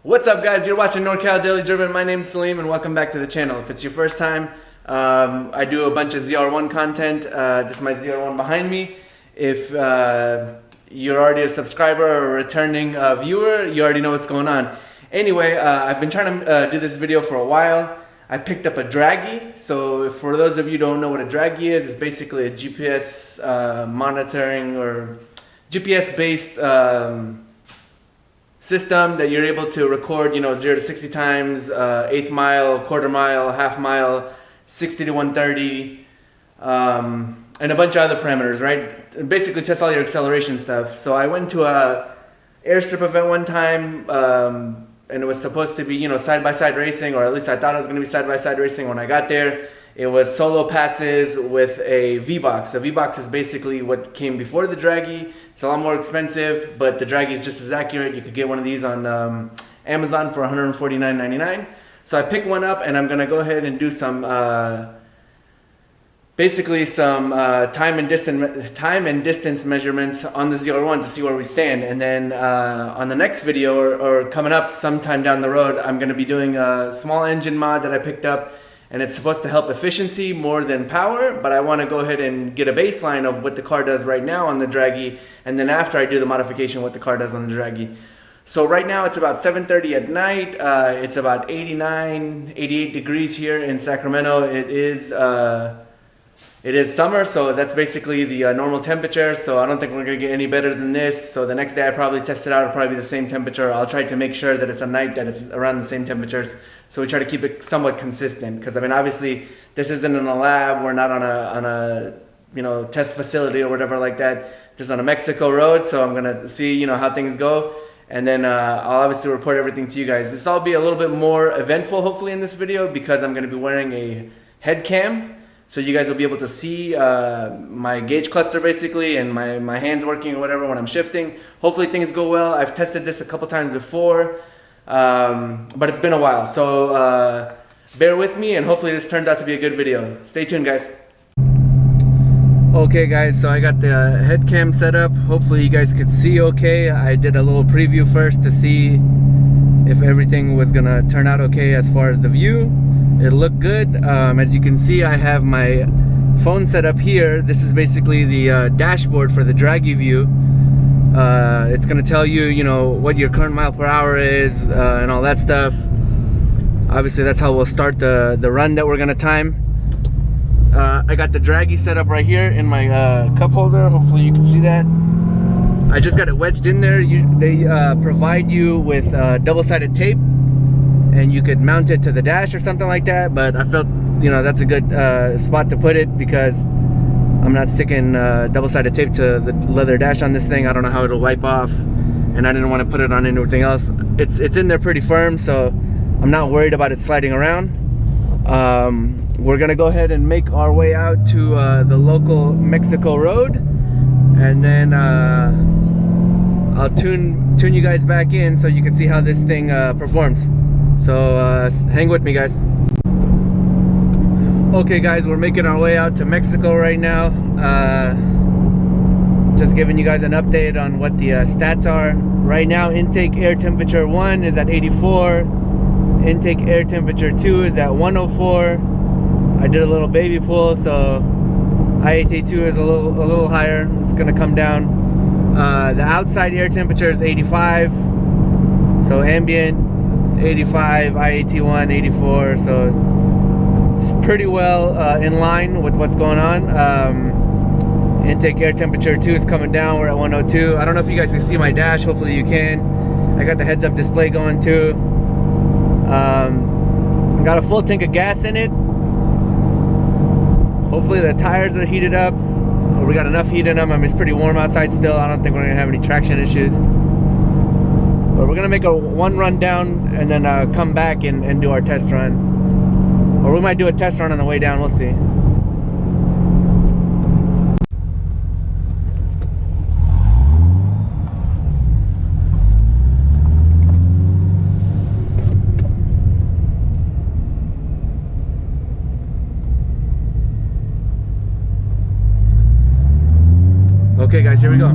What's up, guys? You're watching NorCal Daily Driven. My name's Salim and welcome back to the channel. If it's your first time, I do a bunch of ZR1 content. This is my ZR1 behind me. If you're already a subscriber or a returning viewer, you already know what's going on. Anyway, I've been trying to do this video for a while. I picked up a Dragy. So for those of you who don't know what a Dragy is, it's basically a GPS monitoring or GPS based system that you're able to record, 0 to 60 times, eighth mile, quarter mile, half mile, 60 to 130, and a bunch of other parameters, right? And basically test all your acceleration stuff. So I went to a airstrip event one time, and it was supposed to be, side-by-side racing, or at least I thought it was going to be side-by-side racing. When I got there, it was solo passes with a V-Box. The V-Box is basically what came before the Dragy. It's a lot more expensive, but the Dragy is just as accurate. You could get one of these on Amazon for $149.99. So I picked one up, and I'm going to go ahead and do some, basically some time and distance measurements on the ZR1 to see where we stand. And then on the next video, or coming up sometime down the road, I'm going to be doing a small engine mod that I picked up. And it's supposed to help efficiency more than power, but I want to go ahead and get a baseline of what the car does right now on the Dragy, and then after I do the modification, what the car does on the Dragy. So right now it's about 7:30 at night. It's about 89, 88 degrees here in Sacramento. It is summer, so that's basically the normal temperature. So I don't think we're gonna get any better than this. So the next day I probably test it out. It'll probably be the same temperature. I'll try to make sure that it's a night that it's around the same temperatures. So we try to keep it somewhat consistent, because I mean, obviously this isn't in a lab. We're not on a test facility or whatever like that. This is on a Mexico road, so I'm gonna see how things go, and then I'll obviously report everything to you guys. This will be a little bit more eventful hopefully in this video, because I'm gonna be wearing a head cam, so you guys will be able to see my gauge cluster basically, and my hands working or whatever when I'm shifting. Hopefully things go well. I've tested this a couple times before. But it's been a while, so bear with me, and hopefully this turns out to be a good video. Stay tuned, guys. Okay guys, so I got the head cam set up. Hopefully you guys could see okay. I did a little preview first to see if everything was gonna turn out okay as far as the view. It looked good. As you can see, I have my phone set up here. This is basically the dashboard for the Dragy view. It's going to tell you, what your current mile per hour is, and all that stuff. Obviously, that's how we'll start the run that we're going to time. I got the Dragy set up right here in my cup holder. Hopefully you can see that. I just got it wedged in there. They provide you with double-sided tape, and you could mount it to the dash or something like that. But I felt, that's a good spot to put it, because I'm not sticking double-sided tape to the leather dash on this thing. I don't know how it'll wipe off, and I didn't want to put it on anything else. It's in there pretty firm, so I'm not worried about it sliding around. We're gonna go ahead and make our way out to the local Mexico road, and then I'll tune you guys back in so you can see how this thing performs. So hang with me, guys. Okay guys, we're making our way out to Mexico right now. Just giving you guys an update on what the stats are. Right now, intake air temperature 1 is at 84. Intake air temperature 2 is at 104. I did a little baby pull, so IAT2 is a little higher. It's gonna come down. The outside air temperature is 85. So ambient 85, IAT1 84. So pretty well in line with what's going on. Intake air temperature 2 is coming down. We're at 102. I don't know if you guys can see my dash. Hopefully you can. I got the heads-up display going too. Got a full tank of gas in it. Hopefully the tires are heated up. We got enough heat in them. I mean, it's pretty warm outside still. I don't think we're gonna have any traction issues. But we're gonna make one run down, and then come back and do our test run. Or we might do a test run on the way down, we'll see. Okay guys, here we go.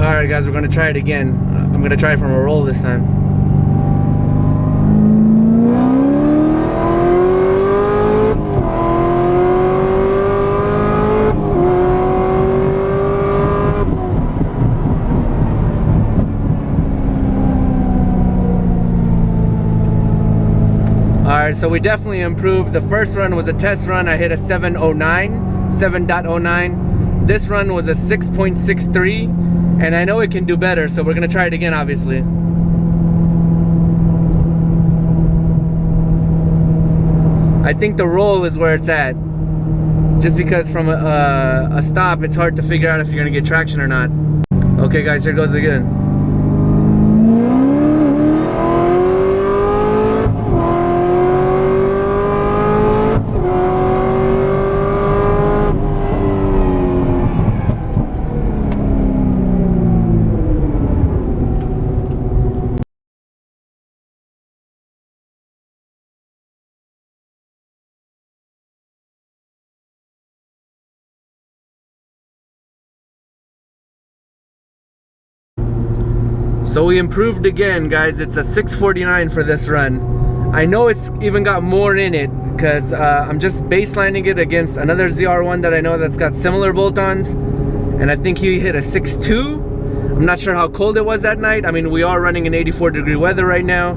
Alright guys, we're gonna try it again. I'm gonna try it from a roll this time. Alright, so we definitely improved. The first run was a test run. I hit a 7.09. This run was a 6.63, and I know it can do better, so we're gonna try it again, obviously. I think the roll is where it's at. Just because from a stop, it's hard to figure out if you're gonna get traction or not. Okay guys, here goes again. So we improved again, guys. It's a 649 for this run. I know it's even got more in it because I'm just baselining it against another ZR1 that I know that's got similar bolt-ons, and I think he hit a 6.2. I'm not sure how cold it was that night. I mean, we are running in 84-degree weather right now.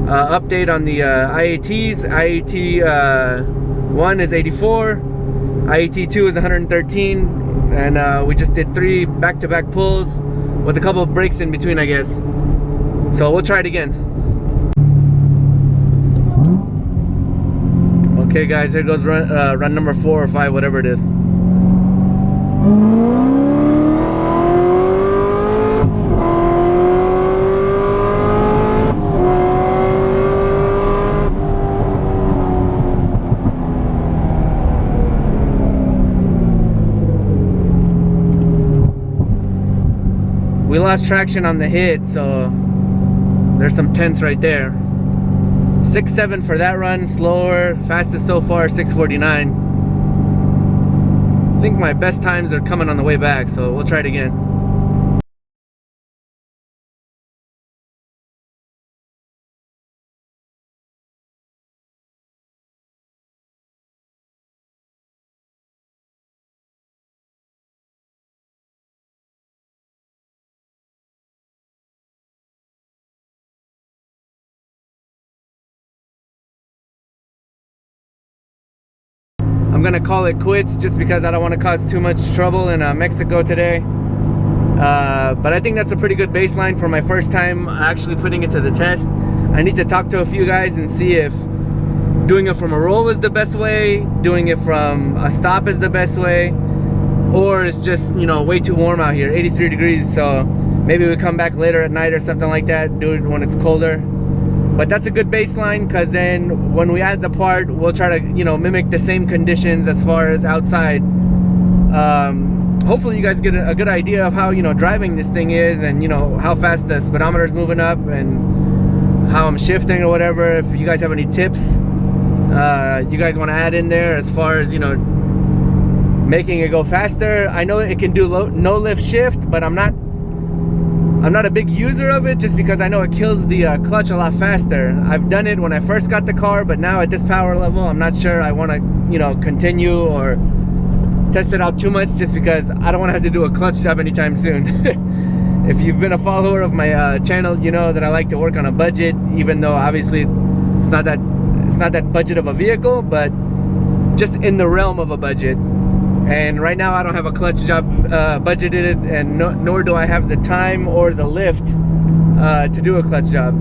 Update on the IATs. IAT 1 is 84, IAT 2 is 113, and we just did 3 back-to-back pulls with a couple of breaks in between, I guess. So we'll try it again. Okay guys, here goes run number 4 or 5, whatever it is. We lost traction on the hit, so there's some tense right there. 6.7 for that run, slower. Fastest so far, 6.49. I think my best times are coming on the way back, so we'll try it again. I'm gonna call it quits just because I don't want to cause too much trouble in Mexico today. But I think that's a pretty good baseline for my first time actually putting it to the test. I need to talk to a few guys and see if doing it from a roll is the best way, doing it from a stop is the best way, or it's just, you know, way too warm out here, 83 degrees. So maybe we come back later at night or something like that, do it when it's colder. But that's a good baseline, because then when we add the part, we'll try to, you know, mimic the same conditions as far as outside. Hopefully you guys get a good idea of how, you know, driving this thing is, and, you know, how fast the speedometer is moving up and how I'm shifting or whatever. If you guys have any tips you guys want to add in there as far as, you know, making it go faster. I know it can do no lift shift, but I'm not a big user of it, just because I know it kills the clutch a lot faster. I've done it when I first got the car, but now at this power level, I'm not sure I want to, you know, continue or test it out too much, just because I don't want to have to do a clutch job anytime soon. If you've been a follower of my channel, you know that I like to work on a budget, even though obviously it's not that budget of a vehicle, but just in the realm of a budget. And right now I don't have a clutch job budgeted, and nor do I have the time or the lift to do a clutch job.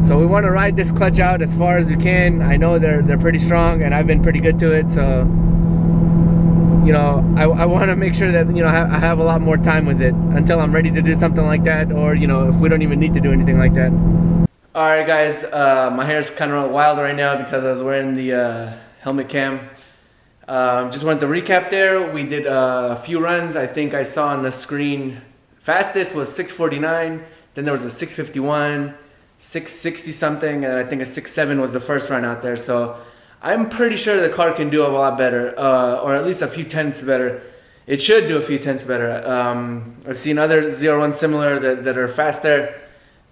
So we want to ride this clutch out as far as we can. I know they're pretty strong, and I've been pretty good to it. So, you know, I want to make sure that, you know, I have a lot more time with it until I'm ready to do something like that, or, you know, if we don't even need to do anything like that. All right, guys, my hair's kind of wild right now because I was wearing the helmet cam. Just wanted to recap there. We did a few runs. I think I saw on the screen, fastest was 649, then there was a 651, 660 something, and I think a 6.7 was the first run out there. So I'm pretty sure the car can do a lot better, or at least a few tenths better. it should do a few tenths better. I've seen other ZR1 similar that are faster,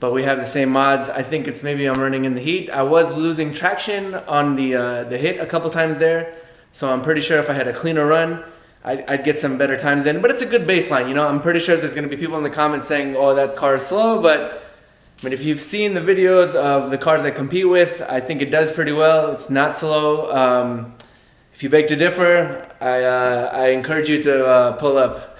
but we have the same mods. I think it's maybe I'm running in the heat. I was losing traction on the hit a couple times there, so I'm pretty sure if I had a cleaner run, I'd get some better times in. But it's a good baseline, you know. I'm pretty sure there's going to be people in the comments saying, "Oh, that car is slow," but if you've seen the videos of the cars I compete with, I think it does pretty well. It's not slow. If you beg to differ, I encourage you to pull up.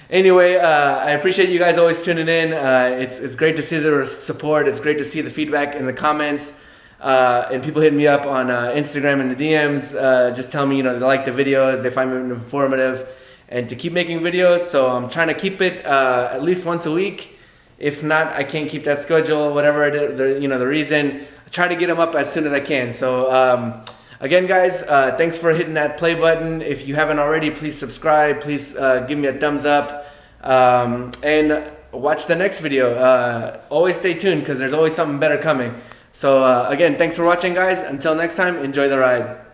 Anyway, I appreciate you guys always tuning in. It's great to see the support. It's great to see the feedback in the comments. And people hit me up on Instagram in the DMs, just tell me, you know, they like the videos, they find them informative, and to keep making videos. So I'm trying to keep it at least once a week. If not, I can't keep that schedule, whatever the reason. I try to get them up as soon as I can. So again, guys, thanks for hitting that play button. If you haven't already, please subscribe. Please give me a thumbs up, and watch the next video. Always stay tuned because there's always something better coming. So again, thanks for watching, guys. Until next time, enjoy the ride.